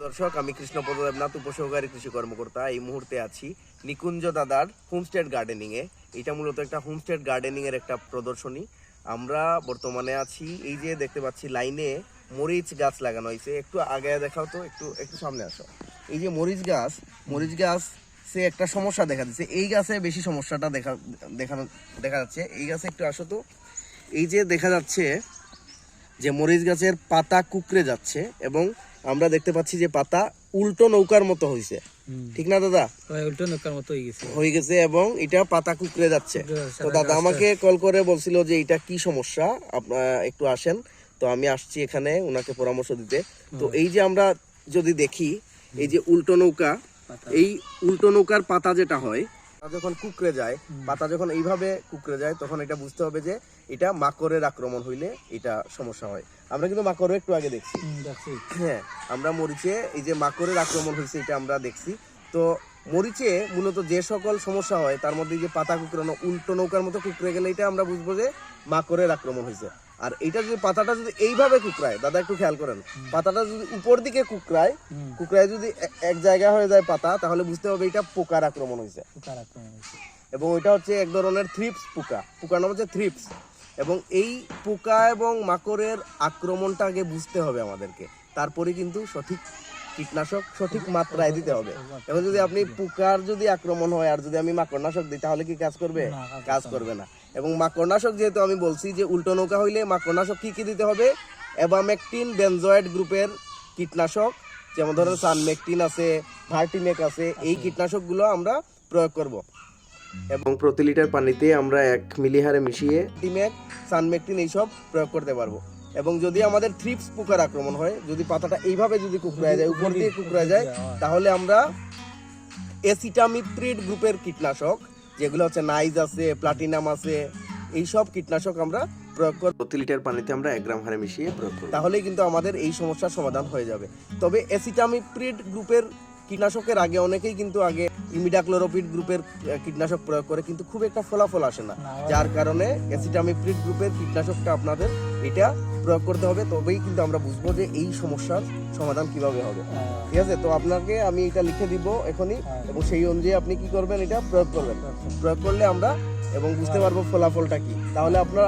দর্শক, আমি কৃষ্ণপদ দেবনাথ, উপসহকারী কৃষি কর্মকর্তা। এই মুহূর্তে আছি নিকুঞ্জ দাদার হোমস্টেড গার্ডেনিং এ। এটা মূলত একটা হোমস্টেড গার্ডেনিং এর একটা প্রদর্শনী। আমরা বর্তমানে আছি, এই যে দেখতে পাচ্ছি লাইনে মরিচ গাছ লাগানো হয়েছে। একটু আগে দেখাও তো, একটু একটু সামনে আসো। এই যে মরিচ গাছ সে একটা সমস্যা দেখা দিচ্ছে। এই গাছে বেশি সমস্যাটা দেখা যাচ্ছে। এই গাছে একটু আসো তো। এই যে দেখা যাচ্ছে যে মরিচ গাছের পাতা কুকড়ে যাচ্ছে এবং আমরা দেখতে পাচ্ছি যে পাতা উল্টো নৌকার মতো হয়েছে, ঠিক না দাদা? উল্টো নৌকার মতো হয়ে গেছে এবং এটা পাতা কুকড়ে যাচ্ছে। তো দাদা আমাকে কল করে বলছিল যে এটা কি সমস্যা, আপনারা একটু আসেন। তো আমি আসছি এখানে ওনাকে পরামর্শ দিতে। তো এই যে আমরা যদি দেখি, এই যে উল্টো নৌকা, এই উল্টো নৌকার পাতা যেটা হয়, যখন কুকড়ে যায়, পাতা যখন এইভাবে কুকড়ে যায়, তখন এটা বুঝতে হবে যে এটা মাকড়ের আক্রমণ হইলে এটা সমস্যা হয়। আমরা কিন্তু মাকড় একটু আগে দেখছি। হ্যাঁ, আমরা মরিচে এই যে মাকড়ের আক্রমণ হয়েছে এটা আমরা দেখছি। তো মরিচে মূলত যে সকল সমস্যা হয় তার মধ্যে যে পাতা কুকড়ানো, উল্টো নৌকার মতো কুকড়ে গেলে এটা আমরা বুঝবো যে মাকড়ের আক্রমণ হয়েছে। আর এটা যদি পাতাটা যদি এইভাবে কুকড়ায়, দাদা একটু খেয়াল করেন, পাতাটা যদি উপর দিকে কুকড়ায় যদি এক জায়গা হয়ে যায় পাতা, তাহলে বুঝতে হবে এটা পোকার আক্রমণ হয়েছে। এবং ওইটা হচ্ছে এক ধরনের থ্রিপস পোকা, পোকার নাম হচ্ছে থ্রিপস। এবং এই পোকা এবং মাকড়ের আক্রমণটা আগে বুঝতে হবে আমাদেরকে, তারপরে কিন্তু সঠিক কীটনাশক সঠিক মাত্রায় দিতে হবে। এখন যদি আপনি পোকার যদি আক্রমণ হয় আর যদি আমি মাকড়নাশক দিই, তাহলে কি কাজ করবে? কাজ করবে না। এবং মাকড়নাশক যেহেতু আমি বলছি যে উল্টো নৌকা হইলে মাকড়নাশক কি কি দিতে হবে, অ্যাবামেকটিন বেনজয়েড গ্রুপের কীটনাশক, যেমন ধরেন সানমেকটিন আছে, ভার্টিমেক আছে, এই কীটনাশকগুলো আমরা প্রয়োগ করব। এবং প্রতি লিটার পানিতে আমরা 1 মিলি হারে মিশিয়ে ভার্টিমেক, সানমেকটিন এইসব প্রয়োগ করতে পারবো। এবং যদি আমাদের থ্রিপস পোকার আক্রমণ হয়, যদি পাতাটা এইভাবে যদি কুকড়ায় যায়, উপর দিয়ে কুকড়ায় যায়, তাহলে আমরা এসিটামিপ্রিড গ্রুপের কীটনাশক, যেগুলো হচ্ছে নাইজ আছে, প্লাটিনাম আছে, এইসব কীটনাশক আমরা প্রয়োগ করব। প্রতি লিটার পানিতে আমরা 1 গ্রাম হারে মিশিয়ে প্রয়োগ করব, তাহলেই কিন্তু আমাদের এই সমস্যার সমাধান হয়ে যাবে। তবে এসিটামিপ্রিড গ্রুপের কীটনাশকের আগে অনেকেই কিন্তু আগে ইমিডাক্লোরোপিড গ্রুপের কীটনাশক প্রয়োগ করে, কিন্তু খুব একটা ফলাফল আসে না। যার কারণে এসিটামিপ্রিড গ্রুপের কীটনাশকটা আপনাদের এটা প্রয়োগ করতে হবে, তবেই কিন্তু আমরা বুঝবো যে এই সমস্যার সমাধান কিভাবে হবে। ঠিক আছে? তো আপনাকে আমি এটা লিখে দিব এখনই, এবং সেই অনুযায়ী আপনি কি করবেন, এটা প্রয়োগ করবেন। প্রয়োগ করলে আমরা এবং বুঝতে পারবো ফলাফলটা কি। তাহলে আপনারা